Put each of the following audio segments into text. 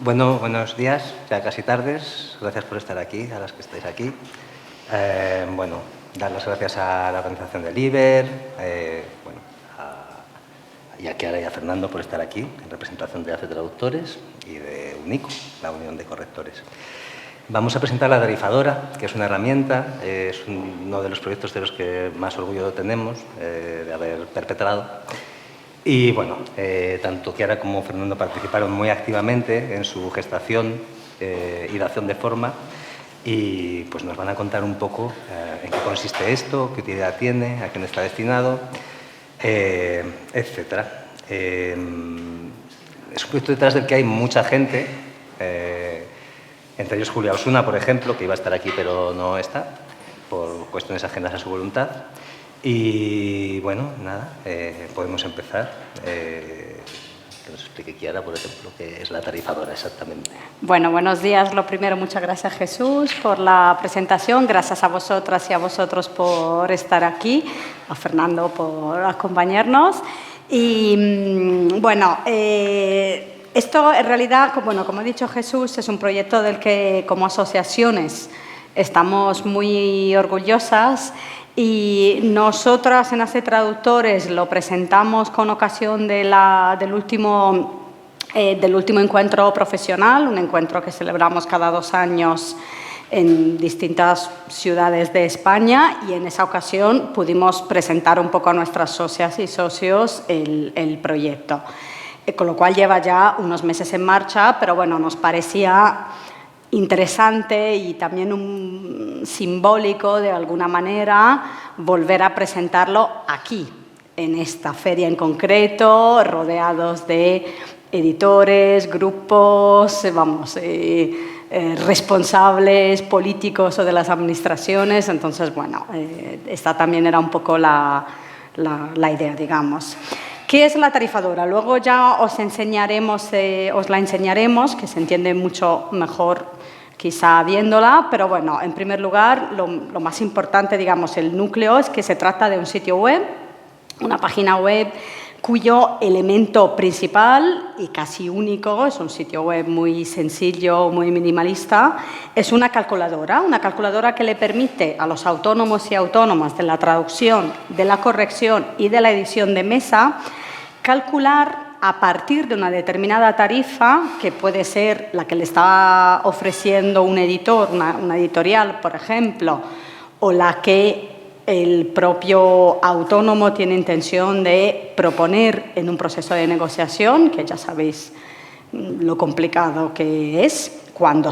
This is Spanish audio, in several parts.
Bueno, buenos días, ya casi tardes. Gracias por estar aquí, a las que estáis aquí. Bueno, dar las gracias a la organización del IBER, y a Chiara y a Fernando por estar aquí, en representación de ACE Traductores y de UNICO, la Unión de Correctores. Vamos a presentar la tarifadora, que es una herramienta, es uno de los proyectos de los que más orgullo tenemos de haber perpetrado. Y bueno, tanto Chiara como Fernando participaron muy activamente en su gestación y dación de forma, y pues nos van a contar un poco en qué consiste esto, qué utilidad tiene, a quién está destinado, etcétera. Es un proyecto detrás del que hay mucha gente, entre ellos Julia Osuna, por ejemplo, que iba a estar aquí pero no está, por cuestiones ajenas a su voluntad. Y bueno, nada, podemos empezar. Que nos explique Chiara, por ejemplo, qué es la tarifadora exactamente. Bueno, buenos días. Lo primero, muchas gracias, Jesús, por la presentación. Gracias a vosotras y a vosotros por estar aquí, a Fernando por acompañarnos. Y bueno, esto en realidad, como ha dicho Jesús, es un proyecto del que como asociaciones estamos muy orgullosas. Y nosotras en ACE Traductores lo presentamos con ocasión del último encuentro profesional, un encuentro que celebramos cada 2 años en distintas ciudades de España, y en esa ocasión pudimos presentar un poco a nuestras socias y socios el proyecto. Con lo cual lleva ya unos meses en marcha, pero bueno, nos parecía interesante y también simbólico de alguna manera volver a presentarlo aquí, en esta feria en concreto, rodeados de editores, grupos, responsables políticos o de las administraciones. Entonces, bueno, esta también era un poco la idea, digamos. ¿Qué es la tarifadora? Luego ya os la enseñaremos, que se entiende mucho mejor quizá viéndola, pero bueno, en primer lugar, lo más importante, digamos, el núcleo es que se trata de un sitio web, una página web cuyo elemento principal y casi único, es un sitio web muy sencillo, muy minimalista, es una calculadora que le permite a los autónomos y autónomas de la traducción, de la corrección y de la edición de mesa calcular a partir de una determinada tarifa, que puede ser la que le está ofreciendo un editor, una editorial, por ejemplo, o la que el propio autónomo tiene intención de proponer en un proceso de negociación, que ya sabéis lo complicado que es cuando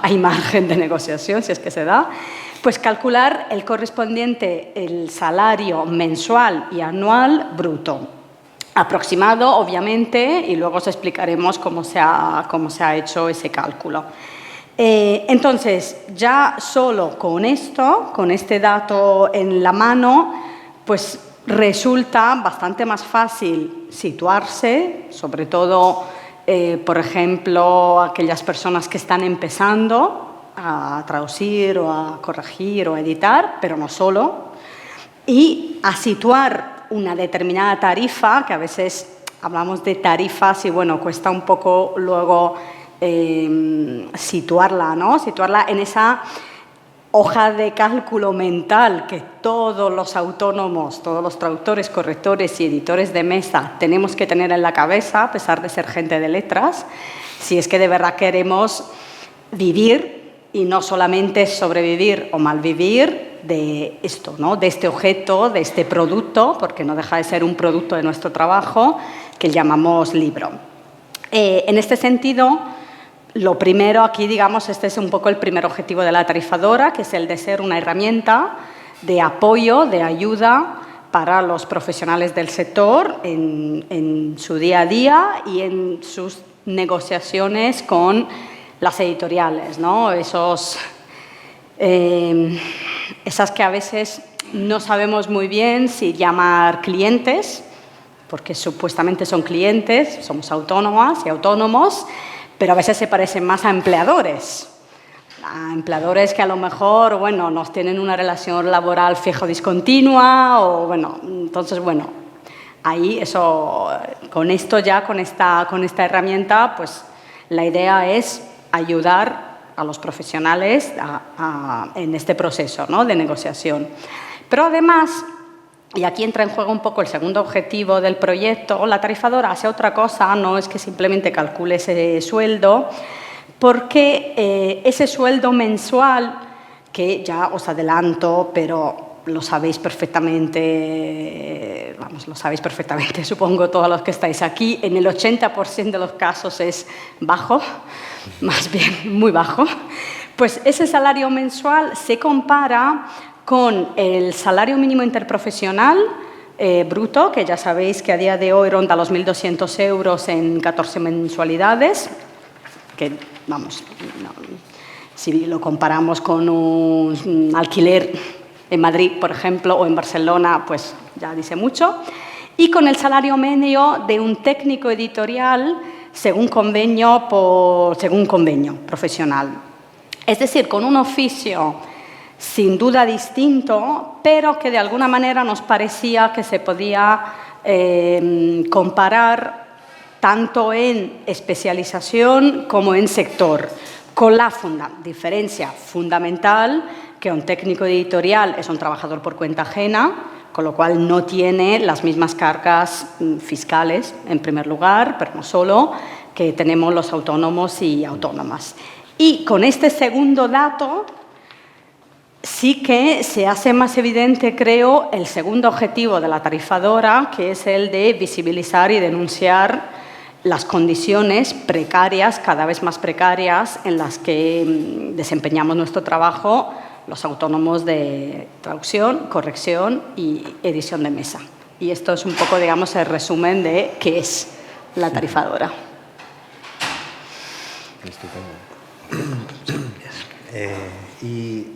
hay margen de negociación, si es que se da, pues calcular el correspondiente, el salario mensual y anual bruto. Aproximado, obviamente, y luego os explicaremos cómo se ha hecho ese cálculo. Entonces, ya solo con esto, con este dato en la mano, pues resulta bastante más fácil situarse, sobre todo, por ejemplo, aquellas personas que están empezando a traducir o a corregir o a editar, pero no solo, y a situar una determinada tarifa, que a veces hablamos de tarifas y bueno, cuesta un poco luego situarla, ¿no? Situarla en esa hoja de cálculo mental que todos los autónomos, todos los traductores, correctores y editores de mesa tenemos que tener en la cabeza, a pesar de ser gente de letras, si es que de verdad queremos vivir y no solamente sobrevivir o malvivir de esto, ¿no? De este objeto, de este producto, porque no deja de ser un producto de nuestro trabajo, que llamamos libro. En este sentido, lo primero aquí, digamos, este es un poco el primer objetivo de la tarifadora, que es el de ser una herramienta de apoyo, de ayuda para los profesionales del sector en su día a día y en sus negociaciones con las editoriales, ¿no? Esas que a veces no sabemos muy bien si llamar clientes, porque supuestamente son clientes, somos autónomas y autónomos, pero a veces se parecen más a empleadores que a lo mejor, bueno, nos tienen una relación laboral fija o discontinua, o bueno, entonces, bueno, ahí eso, con esta herramienta, pues La idea es ayudar a los profesionales en este proceso, ¿no?, de negociación. Pero además, y aquí entra en juego un poco el segundo objetivo del proyecto, la tarifadora hace otra cosa, no es que simplemente calcule ese sueldo, porque ese sueldo mensual, que ya os adelanto, pero lo sabéis perfectamente, supongo todos los que estáis aquí, en el 80% de los casos es bajo, más bien muy bajo, pues ese salario mensual se compara con el salario mínimo interprofesional bruto, que ya sabéis que a día de hoy ronda los 1.200 euros en 14 mensualidades, que, vamos, no, si lo comparamos con un alquiler en Madrid, por ejemplo, o en Barcelona, pues ya dice mucho, y con el salario medio de un técnico editorial según convenio profesional. Es decir, con un oficio sin duda distinto, pero que de alguna manera nos parecía que se podía comparar tanto en especialización como en sector, con la diferencia fundamental que un técnico editorial es un trabajador por cuenta ajena, con lo cual no tiene las mismas cargas fiscales, en primer lugar, pero no solo, que tenemos los autónomos y autónomas. Y con este segundo dato, sí que se hace más evidente, creo, el segundo objetivo de la tarifadora, que es el de visibilizar y denunciar las condiciones precarias, cada vez más precarias, en las que desempeñamos nuestro trabajo los autónomos de traducción, corrección y edición de mesa. Y esto es un poco, digamos, el resumen de qué es la tarifadora. Y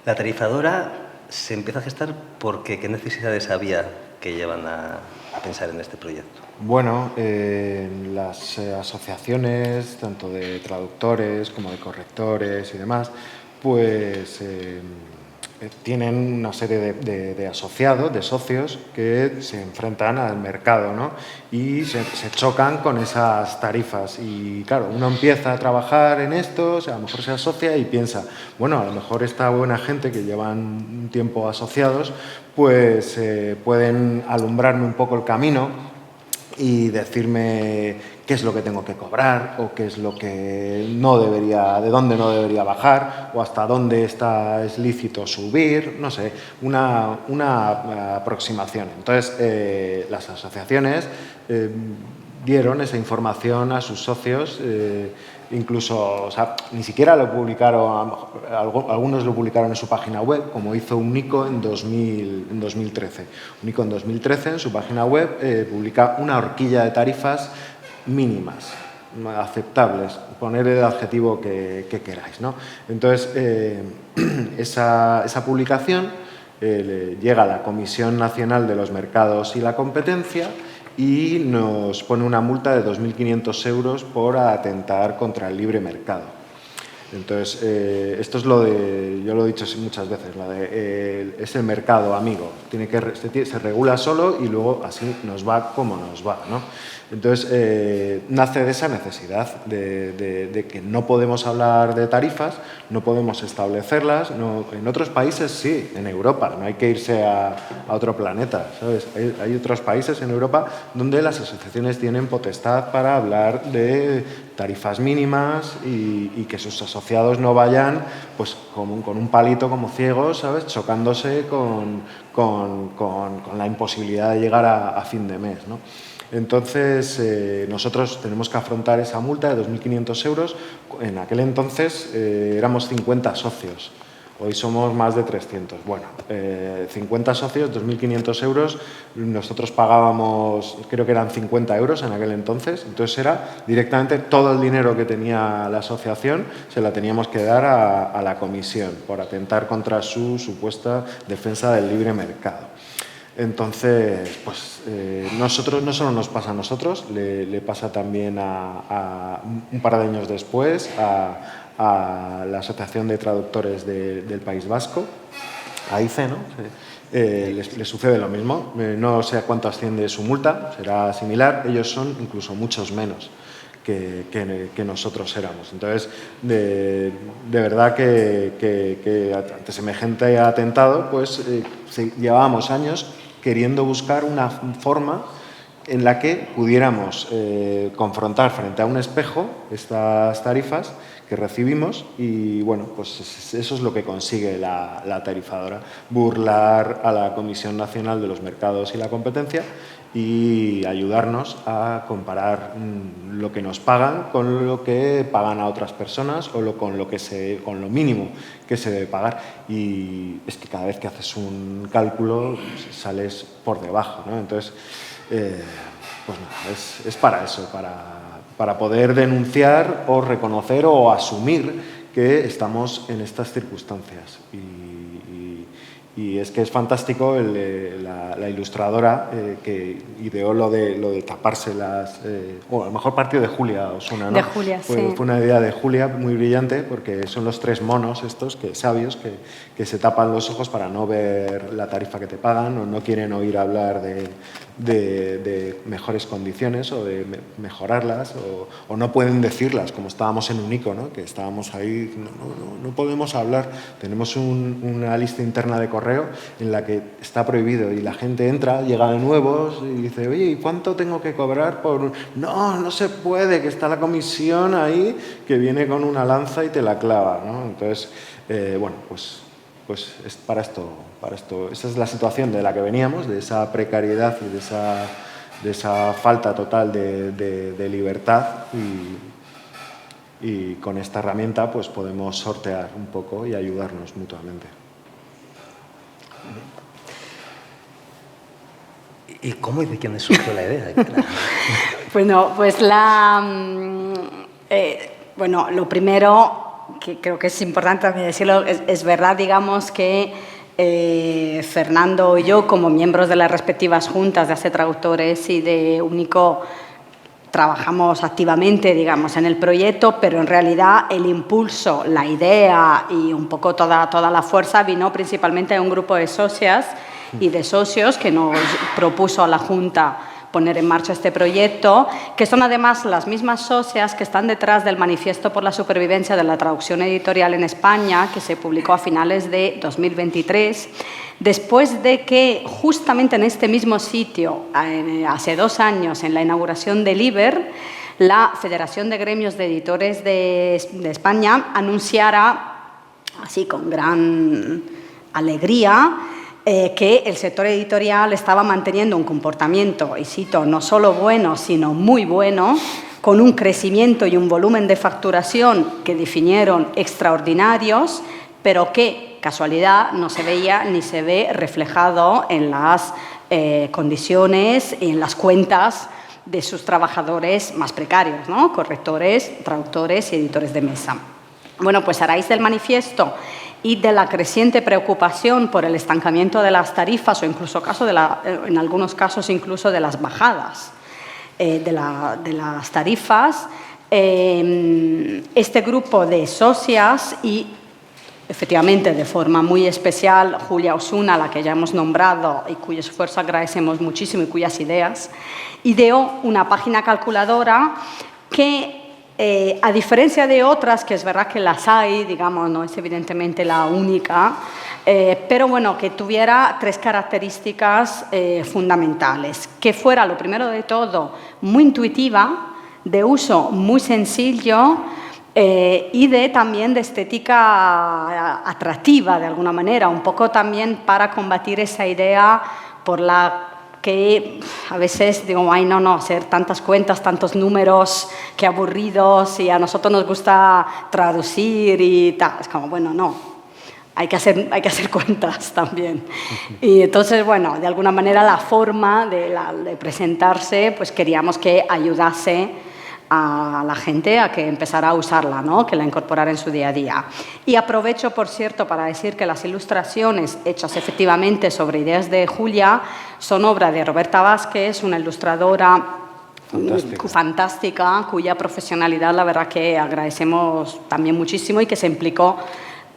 la tarifadora se empieza a gestar porque ¿qué necesidades había que llevan a pensar en este proyecto? Bueno, las asociaciones, tanto de traductores como de correctores y demás, pues tienen una serie de asociados, de socios, que se enfrentan al mercado, ¿no? Y se chocan con esas tarifas. Y claro, uno empieza a trabajar en esto, o sea, a lo mejor se asocia y piensa, bueno, a lo mejor esta buena gente que llevan un tiempo asociados, pues pueden alumbrarme un poco el camino y decirme qué es lo que tengo que cobrar o qué es lo que no debería, de dónde no debería bajar o hasta dónde es lícito subir, no sé, una aproximación. Entonces, las asociaciones dieron esa información a sus socios, incluso, o sea, ni siquiera lo publicaron, algunos lo publicaron en su página web, como hizo Unico en 2013. Unico en 2013 en su página web publica una horquilla de tarifas mínimas, aceptables, poner el adjetivo que queráis, ¿no? Entonces, esa publicación llega a la Comisión Nacional de los Mercados y la Competencia y nos pone una multa de 2.500 euros por atentar contra el libre mercado. Entonces, esto es lo de, yo lo he dicho muchas veces, es el mercado amigo, se regula solo y luego así nos va como nos va, ¿no? Entonces, nace de esa necesidad de que no podemos hablar de tarifas, no podemos establecerlas. No, en otros países sí, en Europa, no hay que irse a otro planeta, ¿sabes? Hay otros países en Europa donde las asociaciones tienen potestad para hablar de tarifas mínimas y que sus asociados no vayan pues, con un palito como ciegos, ¿sabes? Chocándose con la imposibilidad de llegar a fin de mes, ¿no? Entonces, nosotros tenemos que afrontar esa multa de 2.500 euros. En aquel entonces éramos 50 socios, hoy somos más de 300. Bueno, 50 socios, 2.500 euros, nosotros pagábamos, creo que eran 50 euros en aquel entonces, entonces era directamente todo el dinero que tenía la asociación, se la teníamos que dar a la comisión por atentar contra su supuesta defensa del libre mercado. Entonces, pues nosotros, no solo nos pasa a nosotros, le pasa también un par de años después a la Asociación de Traductores del País Vasco, AICE, ¿no? Le sucede lo mismo. No sé a cuánto asciende su multa, será similar, ellos son incluso muchos menos que nosotros éramos. Entonces, de verdad que ante semejante atentado, pues llevábamos años queriendo buscar una forma en la que pudiéramos confrontar frente a un espejo estas tarifas que recibimos y, bueno, pues eso es lo que consigue la tarifadora, burlar a la Comisión Nacional de los Mercados y la Competencia y ayudarnos a comparar lo que nos pagan con lo que pagan a otras personas o con lo mínimo que se debe pagar. Y es que cada vez que haces un cálculo sales por debajo, ¿no? Entonces, pues nada, es para eso, para poder denunciar o reconocer o asumir que estamos en estas circunstancias. Y es que es fantástico la ilustradora que ideó lo de taparse las... o a lo mejor partió de Julia Osuna, ¿no? De Julia, sí. Fue una idea de Julia muy brillante porque son los 3 monos estos sabios que se tapan los ojos para no ver la tarifa que te pagan o no quieren oír hablar de mejores condiciones o de mejorarlas o no pueden decirlas, como estábamos en Unico, ¿no? Que estábamos ahí, no podemos hablar. Tenemos una lista interna de correo en la que está prohibido y la gente entra, llega de nuevos y dice, oye, ¿y cuánto tengo que cobrar por...? No se puede, que está la comisión ahí que viene con una lanza y te la clava, ¿no? Entonces, bueno, pues es para esto. Esa es la situación de la que veníamos, de esa precariedad y de esa falta total de libertad y con esta herramienta pues podemos sortear un poco y ayudarnos mutuamente. ¿Y cómo y de quién surgió la idea? Bueno, pues bueno, lo primero que creo que es importante también decirlo, es verdad, digamos, que Fernando y yo, como miembros de las respectivas juntas de ACE Traductores y de Unico, trabajamos activamente, digamos, en el proyecto, pero en realidad el impulso, la idea y un poco toda la fuerza vino principalmente de un grupo de socias y de socios que nos propuso a la Junta poner en marcha este proyecto, que son además las mismas socias que están detrás del Manifiesto por la Supervivencia de la Traducción Editorial en España, que se publicó a finales de 2023, después de que justamente en este mismo sitio, hace 2 años, en la inauguración del IBER, la Federación de Gremios de Editores de España anunciara, así con gran alegría, que el sector editorial estaba manteniendo un comportamiento, y cito, no solo bueno, sino muy bueno, con un crecimiento y un volumen de facturación que definieron extraordinarios, pero que, casualidad, no se veía ni se ve reflejado en las condiciones y en las cuentas de sus trabajadores más precarios, ¿no? Correctores, traductores y editores de mesa. Bueno, pues a raíz del manifiesto y de la creciente preocupación por el estancamiento de las tarifas o incluso en algunos casos incluso de las bajadas de las tarifas, este grupo de socias y efectivamente de forma muy especial Julia Osuna, a la que ya hemos nombrado y cuyo esfuerzo agradecemos muchísimo y cuyas ideas, ideó una página calculadora que a diferencia de otras, que es verdad que las hay, digamos, no es evidentemente la única, pero bueno, que tuviera 3 características fundamentales. Que fuera, lo primero de todo, muy intuitiva, de uso muy sencillo y también de estética atractiva, de alguna manera, un poco también para combatir esa idea por la que a veces digo, ay, no, hacer tantas cuentas, tantos números, qué aburridos, y a nosotros nos gusta traducir y tal. Es como, bueno, no, hay que hacer cuentas también. Y entonces, bueno, de alguna manera la forma de presentarse, pues queríamos que ayudase a la gente a que empezara a usarla, ¿no? Que la incorporara en su día a día. Y aprovecho, por cierto, para decir que las ilustraciones hechas efectivamente sobre ideas de Julia son obra de Roberta Vázquez, una ilustradora fantástica, cuya profesionalidad la verdad que agradecemos también muchísimo y que se implicó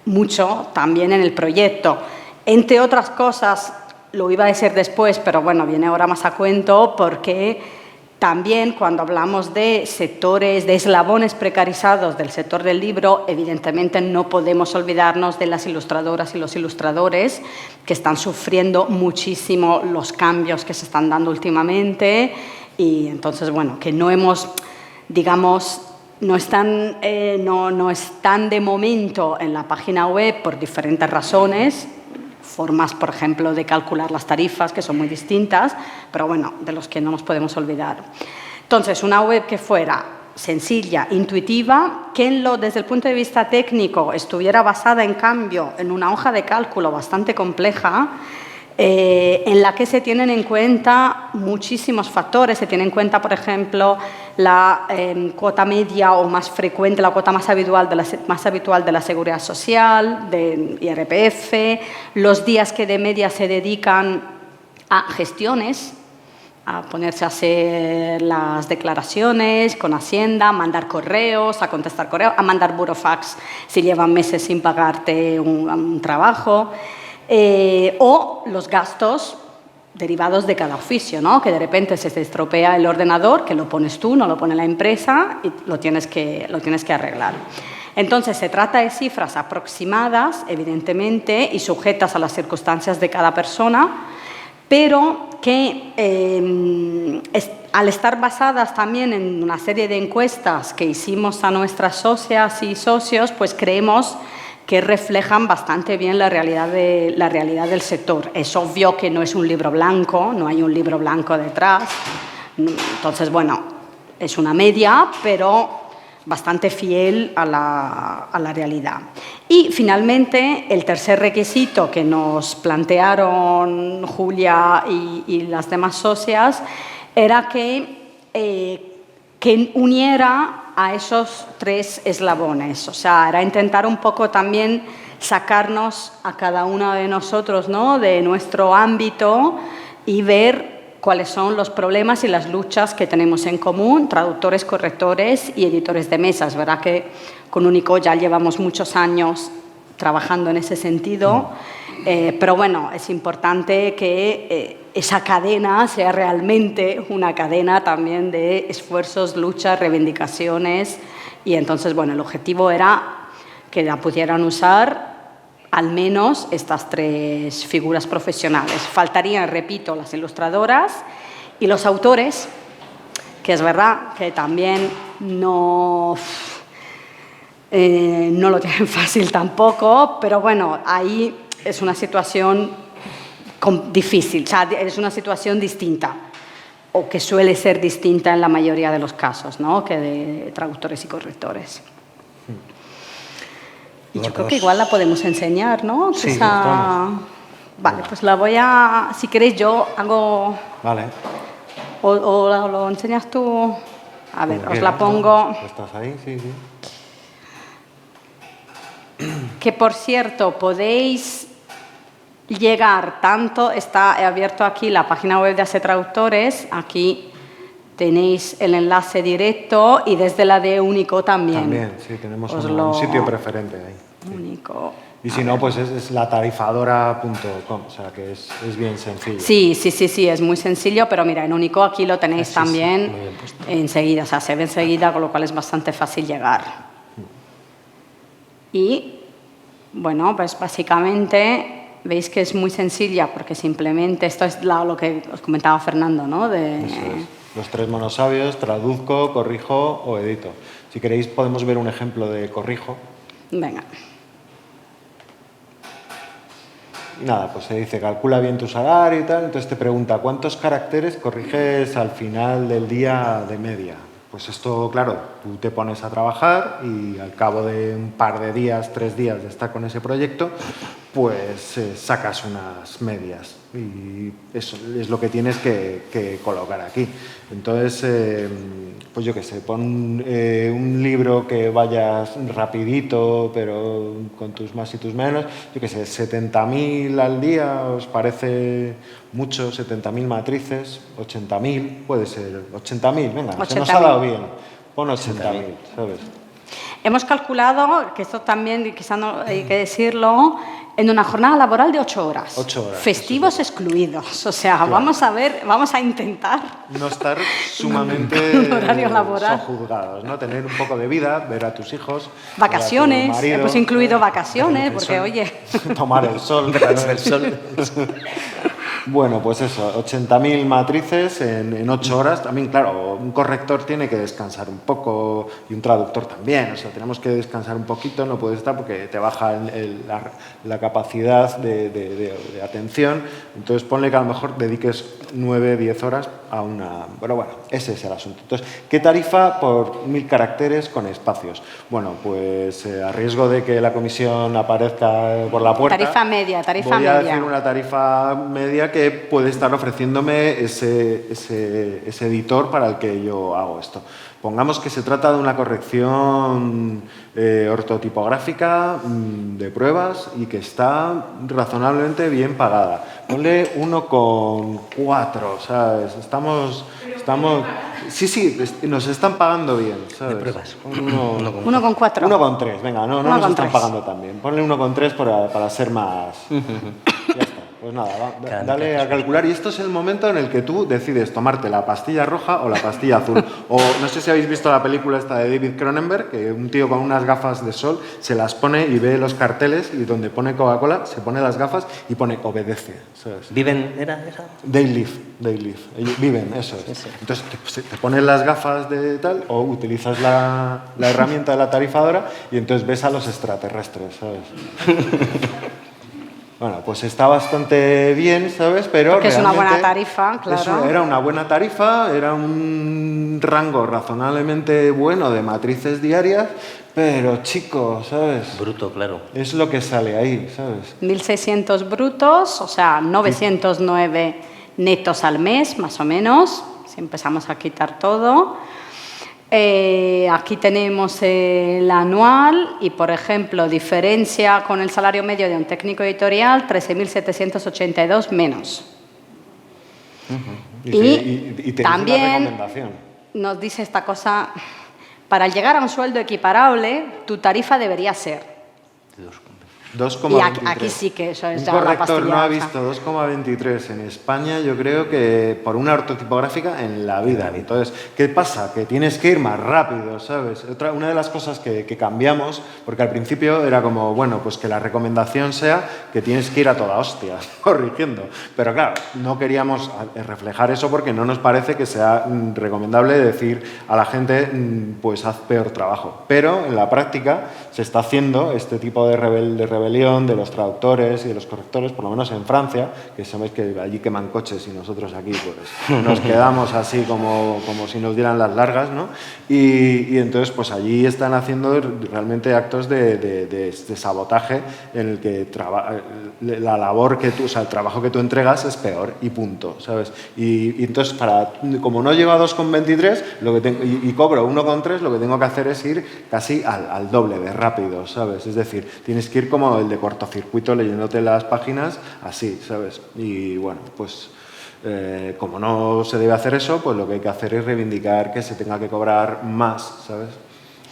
mucho también en el proyecto. Entre otras cosas, lo iba a decir después, pero bueno, viene ahora más a cuento, porque También cuando hablamos de sectores, de eslabones precarizados del sector del libro, evidentemente no podemos olvidarnos de las ilustradoras y los ilustradores que están sufriendo muchísimo los cambios que se están dando últimamente y entonces, bueno, que no hemos, digamos, no están de momento en la página web por diferentes razones, formas, por ejemplo, de calcular las tarifas, que son muy distintas, pero bueno, de los que no nos podemos olvidar. Entonces, una web que fuera sencilla, intuitiva, que desde el punto de vista técnico estuviera basada, en cambio, en una hoja de cálculo bastante compleja, en la que se tienen en cuenta muchísimos factores. Se tiene en cuenta, por ejemplo, la cuota media o más frecuente, la cuota más habitual de la Seguridad Social, de IRPF, los días que de media se dedican a gestiones, a ponerse a hacer las declaraciones con Hacienda, a mandar correos, a contestar correos, a mandar burofax si llevan meses sin pagarte un trabajo. O los gastos derivados de cada oficio, ¿no? Que de repente se te estropea el ordenador, que lo pones tú, no lo pone la empresa y lo tienes que arreglar. Entonces, se trata de cifras aproximadas, evidentemente, y sujetas a las circunstancias de cada persona, pero que al estar basadas también en una serie de encuestas que hicimos a nuestras socias y socios, pues creemos que reflejan bastante bien la realidad del sector. Es obvio que no es un libro blanco, no hay un libro blanco detrás. Entonces, bueno, es una media, pero bastante fiel a la realidad. Y, finalmente, el tercer requisito que nos plantearon Julia y las demás socias era que uniera a esos tres eslabones. O sea, era intentar un poco también sacarnos a cada uno de nosotros, ¿no?, de nuestro ámbito y ver cuáles son los problemas y las luchas que tenemos en común, traductores, correctores y editores de mesa. Es verdad que con Único ya llevamos muchos años trabajando en ese sentido, pero bueno, es importante que esa cadena sea realmente una cadena también de esfuerzos, luchas, reivindicaciones, y entonces, bueno, el objetivo era que la pudieran usar al menos estas tres figuras profesionales. Faltarían, repito, las ilustradoras y los autores, que es verdad que también no lo tienen fácil tampoco, pero bueno, ahí es una situación difícil, o sea, es una situación distinta, o que suele ser distinta en la mayoría de los casos, ¿no?, que de traductores y correctores. Y yo creo que igual la podemos enseñar, ¿no? Sí, estamos. Vale, pues la voy a... Si queréis, yo hago... Vale. O lo enseñas tú. A ver, Como os la quieras, pongo. ¿no? ¿Estás ahí? Sí, sí. Que, por cierto, podéis llegar tanto... Está abierto aquí la página web de ASE Traductores. Aquí tenéis el enlace directo y desde la de Único también. También, sí, tenemos un sitio preferente ahí. Único. Y si no, pues es latarifadora.com, o sea que es bien sencillo. Sí, es muy sencillo, pero mira, en Único aquí lo tenéis también sí, enseguida, o sea, se ve enseguida, con lo cual es bastante fácil llegar. Y, bueno, pues básicamente veis que es muy sencilla porque simplemente, esto es lo que os comentaba Fernando, ¿no? Eso es. Los tres monosabios, traduzco, corrijo o edito. Si queréis podemos ver un ejemplo de corrijo. Venga. Y nada, pues se dice, calcula bien tu salario y tal, entonces te pregunta, ¿cuántos caracteres corriges al final del día de media? Pues esto, claro, tú te pones a trabajar y al cabo de un par de días, 3 días de estar con ese proyecto, pues sacas unas medias y eso es lo que tienes que colocar aquí. Entonces, pues yo qué sé, pon un libro que vayas rapidito, pero con tus más y tus menos, yo qué sé, 70.000 al día, ¿os parece mucho? 70.000 matrices, 80.000, puede ser 80.000, venga, 80.000. Se nos ha dado bien, pon 80.000, ¿sabes? Hemos calculado, que esto también quizá no hay que decirlo, en una jornada laboral de 8 horas. 8 horas. Festivos excluidos. O sea, claro, vamos a intentar no estar sumamente un horario laboral, sojuzgados, ¿no? Tener un poco de vida, ver a tus hijos, vacaciones, ver a tu marido, hemos incluido vacaciones, porque oye, tomar el sol, el sol. Bueno, pues eso, 80.000 matrices en 8 horas. También, claro, un corrector tiene que descansar un poco y un traductor también. O sea, tenemos que descansar un poquito, no puedes estar porque te baja la capacidad de atención. Entonces, ponle que a lo mejor dediques 9, 10 horas a una... Pero bueno, ese es el asunto. Entonces, ¿qué tarifa por 1000 caracteres con espacios? Bueno, pues a riesgo de que la comisión aparezca por la puerta... Tarifa media. Voy a decir una tarifa media que puede estar ofreciéndome ese editor para el que yo hago esto. Pongamos que se trata de una corrección ortotipográfica de pruebas y que está razonablemente bien pagada. Ponle 1,4, ¿sabes? Estamos... Sí, nos están pagando bien, ¿sabes? De pruebas. 1,4. 1,3, venga, no nos están 1,3. pagando tan bien. Ponle 1,3 para ser más... Ya está. Pues nada, dale a calcular. Y esto es el momento en el que tú decides tomarte la pastilla roja o la pastilla azul. O no sé si habéis visto la película esta de David Cronenberg, que un tío con unas gafas de sol se las pone y ve los carteles y donde pone Coca-Cola se pone las gafas y pone obedece, ¿sabes? ¿Viven? ¿Era esa? They live. Ellos viven, eso es. Sí. Entonces te pones las gafas de tal o utilizas la herramienta de la tarifadora y entonces ves a los extraterrestres, ¿sabes? Bueno, pues está bastante bien, ¿sabes? Pero porque es una buena realmente tarifa, claro. Era una buena tarifa, era un rango razonablemente bueno de matrices diarias, pero chico, ¿sabes? Bruto, claro. Es lo que sale ahí, ¿sabes? 1.600 brutos, o sea, 909 netos al mes, más o menos, si empezamos a quitar todo. Aquí tenemos el anual y, por ejemplo, diferencia con el salario medio de un técnico editorial, 13.782 menos. Y tenéis también una recomendación. nos dice esta cosa, para llegar a un sueldo equiparable, tu tarifa debería ser. 2,23. Y aquí sí que eso es un ya la corrector pastilla no ha roja. visto 2,23 en España, yo creo que por una ortotipográfica en la vida. Entonces, ¿qué pasa? Que tienes que ir más rápido, ¿sabes? Una de las cosas que cambiamos, porque al principio era como, bueno, pues que la recomendación sea que tienes que ir a toda hostia, corrigiendo. Pero claro, no queríamos reflejar eso porque no nos parece que sea recomendable decir a la gente, pues haz peor trabajo. Pero en la práctica se está haciendo este tipo de rebelión de los traductores y de los correctores, por lo menos en Francia, que sabéis que allí queman coches y nosotros aquí pues nos quedamos así como si nos dieran las largas, ¿no? Y entonces pues allí están haciendo realmente actos de sabotaje en el que la labor que tú, o sea, el trabajo que tú entregas es peor y punto, ¿sabes? Y entonces como no llego a 2,23 y cobro 1,3, lo que tengo que hacer es ir casi al doble de rápido, ¿sabes? Es decir, tienes que ir como el de cortocircuito leyéndote las páginas así, ¿sabes? Y bueno, pues como no se debe hacer eso, pues lo que hay que hacer es reivindicar que se tenga que cobrar más, ¿sabes?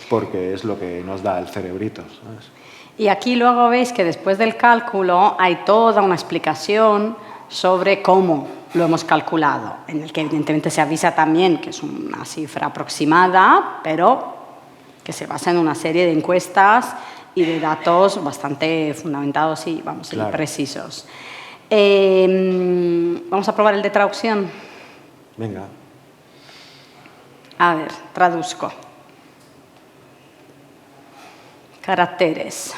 Porque es lo que nos da el cerebrito, ¿sabes? Y aquí luego veis que después del cálculo hay toda una explicación sobre cómo lo hemos calculado, en el que evidentemente se avisa también que es una cifra aproximada, pero que se basa en una serie de encuestas y de datos bastante fundamentados y, vamos, claro, y precisos. Vamos a probar el de traducción. Venga. A ver, traduzco. Caracteres.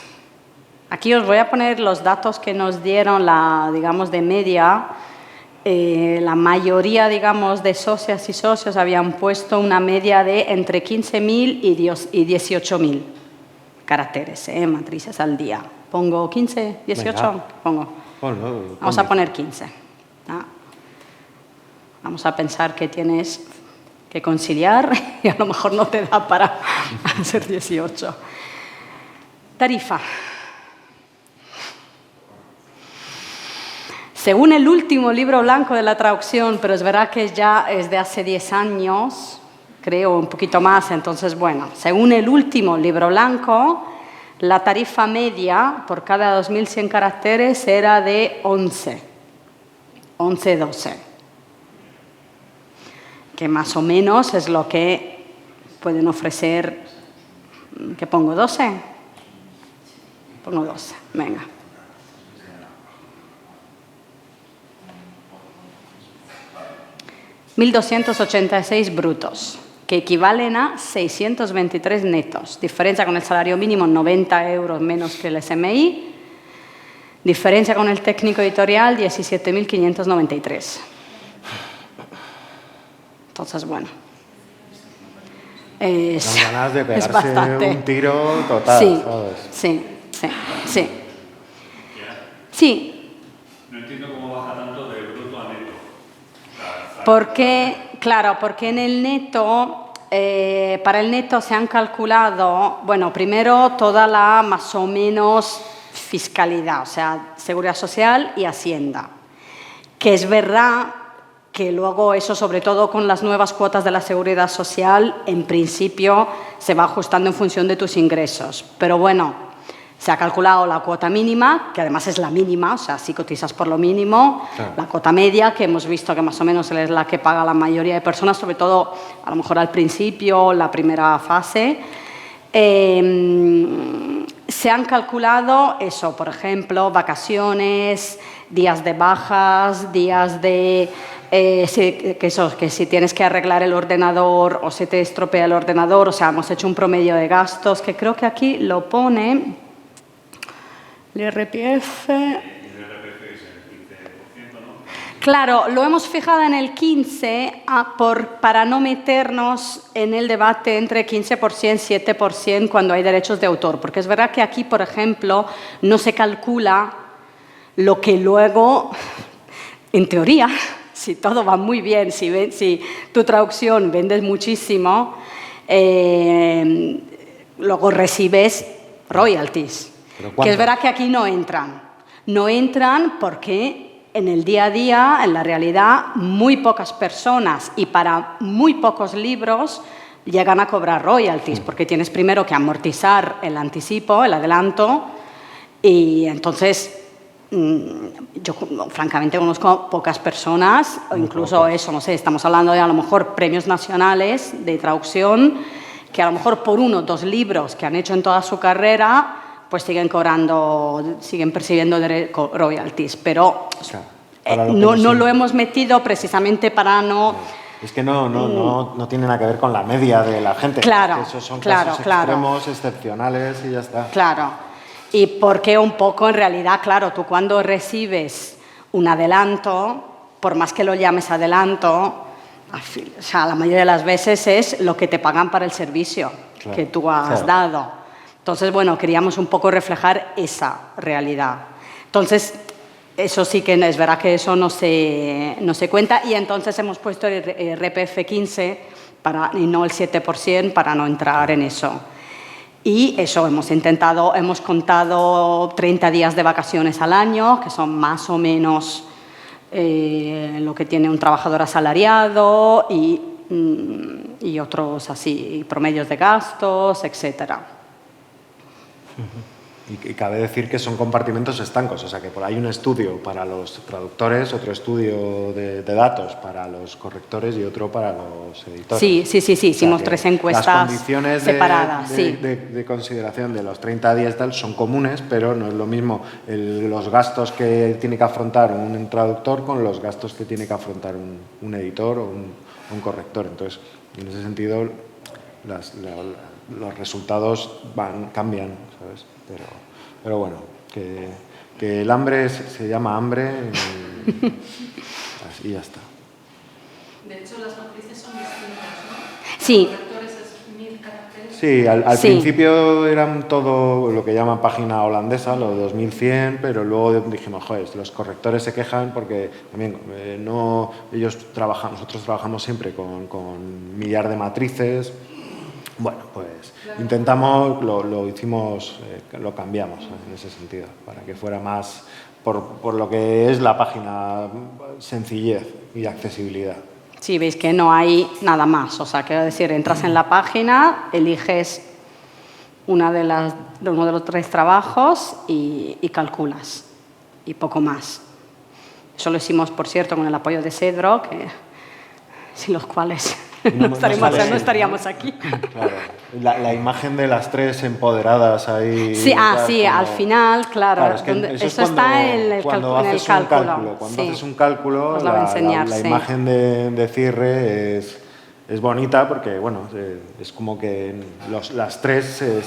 Aquí os voy a poner los datos que nos dieron, digamos, de media. La mayoría, digamos, de socias y socios habían puesto una media de entre 15.000 y 18.000 caracteres, matrices al día. ¿Pongo 15, 18? Venga. Pongo. Vamos a poner 15. ¿Ah? Vamos a pensar que tienes que conciliar y a lo mejor no te da para hacer 18. Tarifa. Según el último libro blanco de la traducción, pero es verdad que ya es de hace 10 años, creo un poquito más, entonces bueno, según el último libro blanco, La tarifa media por cada 2.100 caracteres era de 11, 12, que más o menos es lo que pueden ofrecer. ¿Qué pongo? ¿12? Pongo 12, venga. $1.286 brutos, que equivalen a 623 netos. Diferencia con el salario mínimo, 90 euros menos que el SMI. Diferencia con el técnico editorial, 17.593. Entonces, bueno. Con ganas de pegarse bastante. un tiro total, Sí, ¿sabes? Sí. No entiendo cómo baja tanto de bruto a neto. Porque en el neto, para el neto se han calculado, bueno, primero toda la más o menos fiscalidad, o sea, Seguridad Social y Hacienda, que es verdad que luego eso, sobre todo con las nuevas cuotas de la Seguridad Social, en principio se va ajustando en función de tus ingresos. Pero bueno, se ha calculado la cuota mínima, que además es la mínima, o sea, si cotizas por lo mínimo, claro. La cuota media, que hemos visto que más o menos es la que paga la mayoría de personas, sobre todo a lo mejor al principio, la primera fase. Se han calculado eso, por ejemplo, vacaciones, días de bajas, días de... que si tienes que arreglar el ordenador o se te estropea el ordenador, o sea, hemos hecho un promedio de gastos, que creo que aquí lo pone el IRPF. Claro, lo hemos fijado en el 15 para no meternos en el debate entre 15%, 7% cuando hay derechos de autor, porque es verdad que aquí, por ejemplo, no se calcula lo que luego, en teoría, si todo va muy bien, si tu traducción vendes muchísimo, luego recibes royalties, que es verdad que aquí no entran. No entran porque en el día a día, en la realidad, muy pocas personas y para muy pocos libros llegan a cobrar royalties, porque tienes primero que amortizar el anticipo, el adelanto, y entonces yo francamente conozco pocas personas, o incluso eso, no sé, estamos hablando de a lo mejor premios nacionales de traducción, que a lo mejor por 1 o 2 libros que han hecho en toda su carrera, pues siguen percibiendo royalties, pero no lo hemos metido precisamente para no... Es que no tiene nada que ver con la media de la gente. Claro, es que esos son claro, casos extremos, excepcionales y ya está. Claro, y porque un poco en realidad, claro, tú cuando recibes un adelanto, por más que lo llames adelanto, o sea, la mayoría de las veces es lo que te pagan para el servicio que tú has dado. Entonces, bueno, queríamos un poco reflejar esa realidad. Entonces, eso sí que es verdad que eso no se cuenta, y entonces hemos puesto el RPF 15 y no el 7% para no entrar en eso. Y eso, hemos contado 30 días de vacaciones al año, que son más o menos lo que tiene un trabajador asalariado y otros así, promedios de gastos, etcétera. Y cabe decir que son compartimentos estancos, o sea que por ahí un estudio para los traductores, otro estudio de datos para los correctores y otro para los editores. Sí, hicimos 3 encuestas las condiciones separadas. de consideración de los 30 días tal son comunes, pero no es lo mismo los gastos que tiene que afrontar un traductor con los gastos que tiene que afrontar un editor o un corrector. Entonces, en ese sentido, los resultados cambian, ¿sabes? Pero bueno, que el hambre se llama hambre y ya está. De hecho, las matrices son distintas, ¿no? Sí. Los correctores es 1000 caracteres. Sí, al principio eran todo lo que llaman página holandesa, lo de 2100, pero luego dijimos, joder, los correctores se quejan porque también nosotros trabajamos siempre con millar de matrices. Bueno, pues intentamos, lo hicimos, lo cambiamos en ese sentido, para que fuera más por lo que es la página, sencillez y accesibilidad. Sí, veis que no hay nada más, o sea, quiero decir, entras en la página, eliges uno de los 3 trabajos y calculas, y poco más. Eso lo hicimos, por cierto, con el apoyo de Cedro, sin los cuales no estaríamos aquí. Claro. La imagen de las 3 empoderadas ahí. Sí, al final, claro. Es que eso está en el cálculo. Cuando haces un cálculo, la imagen de cierre es bonita porque, bueno, es como que las 3 se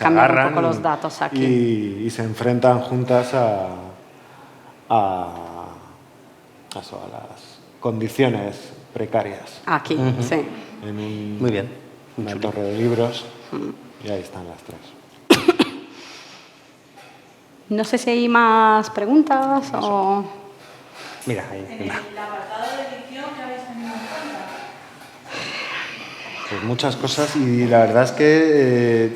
agarran un poco los datos aquí. y se enfrentan juntas a las condiciones precarias. Aquí, sí. Muy bien. Una torre de libros y ahí están las 3. No sé si hay más preguntas o... Mira, ahí. El apartado de edición que habéis tenido en cuenta. Pues muchas cosas y la verdad es que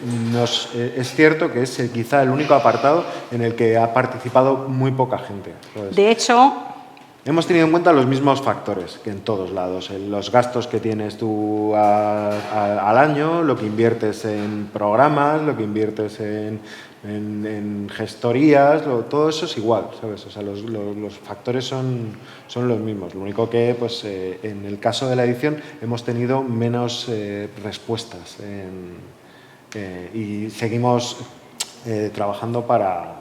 es cierto que es quizá el único apartado en el que ha participado muy poca gente. ¿Sabes? De hecho... Hemos tenido en cuenta los mismos factores que en todos lados. Los gastos que tienes tú al año, lo que inviertes en programas, lo que inviertes en gestorías, todo eso es igual, ¿sabes? O sea, los factores son los mismos. Lo único que, pues, en el caso de la edición hemos tenido menos respuestas y seguimos trabajando para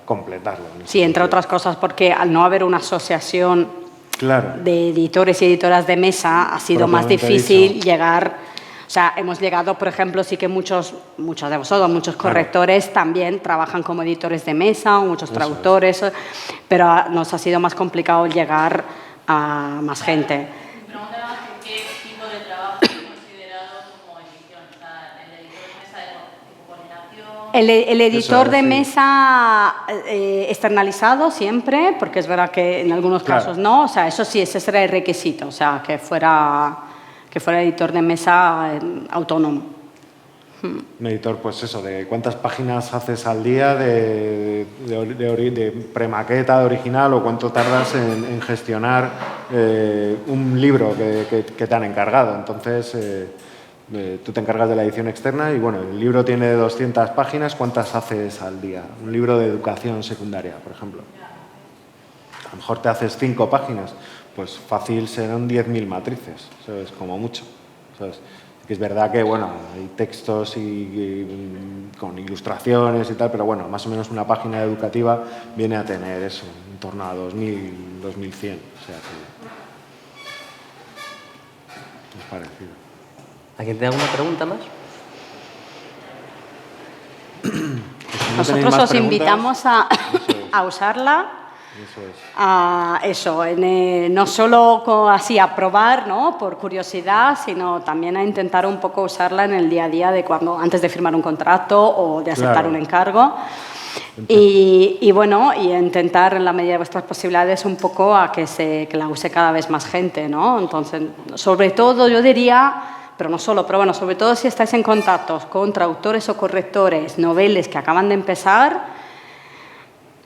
completarlo. Sí, entre otras cosas, porque al no haber una asociación de editores y editoras de mesa, ha sido más difícil llegar. O sea, hemos llegado, por ejemplo, sí que muchos de vosotros, muchos correctores también trabajan como editores de mesa, o muchos traductores, pero nos ha sido más complicado llegar a más gente. Mi pregunta era qué tipo de trabajo es considerado como edición. O sea, el editor de mesa de coordinación. El editor de mesa externalizado siempre, porque es verdad que en algunos casos no, o sea, eso sí, ese será el requisito, o sea, que fuera editor de mesa autónomo. Un editor, pues eso, de cuántas páginas haces al día de premaqueta, de original, o cuánto tardas en gestionar un libro que te han encargado. Entonces, tú te encargas de la edición externa y, bueno, el libro tiene 200 páginas, ¿cuántas haces al día? Un libro de educación secundaria, por ejemplo. A lo mejor te haces 5 páginas, pues fácil serán 10.000 matrices, ¿sabes? Como mucho, ¿sabes? Que es verdad que, bueno, hay textos y con ilustraciones y tal, pero bueno, más o menos una página educativa viene a tener eso, en torno a 2.000, 2.100. O sea que es parecido. ¿Alguien tiene alguna pregunta más? Pues si no Nosotros tenéis más os invitamos a usarla. Eso es. A eso, no solo así a probar, ¿no?, por curiosidad, sino también a intentar un poco usarla en el día a día de antes de firmar un contrato o de aceptar un encargo. Y bueno, y intentar en la medida de vuestras posibilidades un poco a que la use cada vez más gente, ¿no? Entonces, sobre todo yo diría, pero no solo, pero bueno, sobre todo si estáis en contacto con traductores o correctores, noveles que acaban de empezar,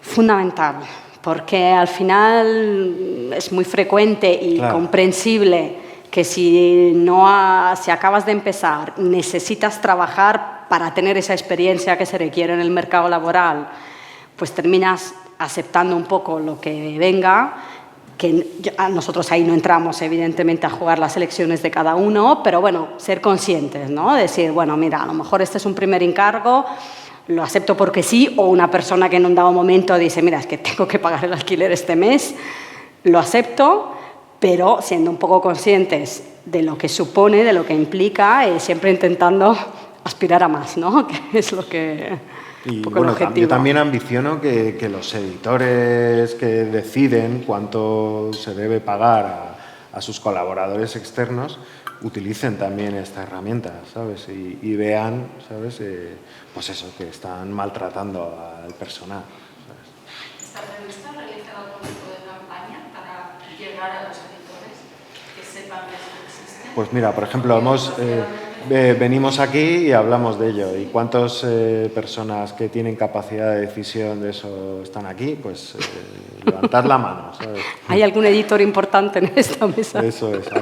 fundamental. Porque al final es muy frecuente y comprensible que si acabas de empezar, necesitas trabajar para tener esa experiencia que se requiere en el mercado laboral, pues terminas aceptando un poco lo que venga, que nosotros ahí no entramos evidentemente a jugar las elecciones de cada uno, pero bueno, ser conscientes, ¿no? Decir, bueno, mira, a lo mejor este es un primer encargo, lo acepto porque sí, o una persona que en un dado momento dice, mira, es que tengo que pagar el alquiler este mes, lo acepto, pero siendo un poco conscientes de lo que supone, de lo que implica, siempre intentando aspirar a más, ¿no? Que es lo que... Y bueno, yo también ambiciono que los editores que deciden cuánto se debe pagar a sus colaboradores externos utilicen también esta herramienta, ¿sabes? Y vean, ¿sabes? Pues eso, que están maltratando al personal, ¿sabes? ¿Está previsto realizar algún tipo de campaña para llegar a los editores que sepan que esto existe? Pues mira, por ejemplo, venimos aquí y hablamos de ello. ¿Y cuántas personas que tienen capacidad de decisión de eso están aquí? Pues levantad la mano, ¿sabes? ¿Hay algún editor importante en esta mesa? Eso es,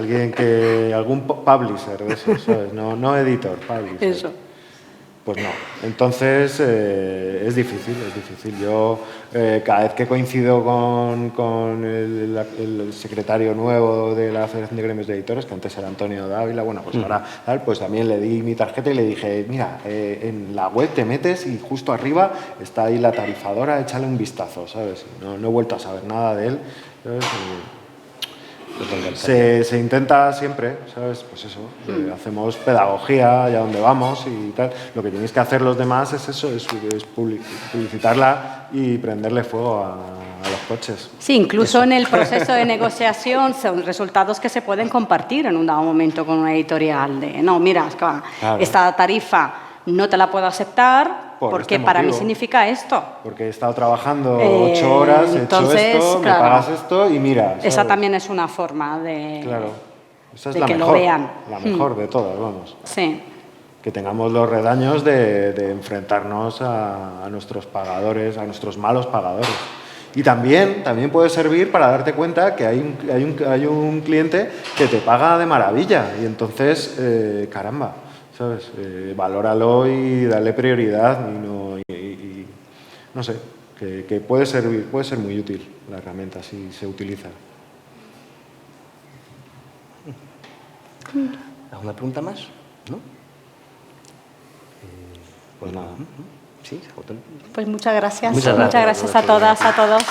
algún publisher de eso, ¿sabes? No editor, publisher. Eso. Pues no. Entonces, es difícil, es difícil. Yo, cada vez que coincido con el secretario nuevo de la Federación de Gremios de Editores, que antes era Antonio Dávila, bueno, pues ahora tal, pues también le di mi tarjeta y le dije, mira, en la web te metes y justo arriba está ahí la tarifadora, échale un vistazo, ¿sabes? No he vuelto a saber nada de él, ¿sabes? Se intenta siempre, ¿sabes? Pues eso, hacemos pedagogía allá donde vamos y tal. Lo que tenéis que hacer los demás es eso, es publicitarla y prenderle fuego a los coches. Sí, incluso en el proceso de negociación son resultados que se pueden compartir en un dado momento con una editorial. De, no, mira, Claro. esta tarifa no te la puedo aceptar porque este para mí motivo. significa esto. Porque he estado trabajando 8 horas, he entonces, hecho esto, claro, me pagas esto y mira. ¿sabes? Esa también es una forma de, Claro, esa es de la que mejor, lo vean. la mejor de todas, vamos. Sí. Que tengamos los redaños de enfrentarnos a nuestros pagadores, a nuestros malos pagadores. Y también puede servir para darte cuenta que hay un cliente que te paga de maravilla y entonces, caramba, ¿sabes? Valóralo y dale prioridad y no sé, que puede ser muy útil la herramienta si se utiliza. ¿Alguna pregunta más? ¿No? Pues nada. Sí, Pues muchas gracias. Muchas gracias. Muchas gracias a todas, a todos.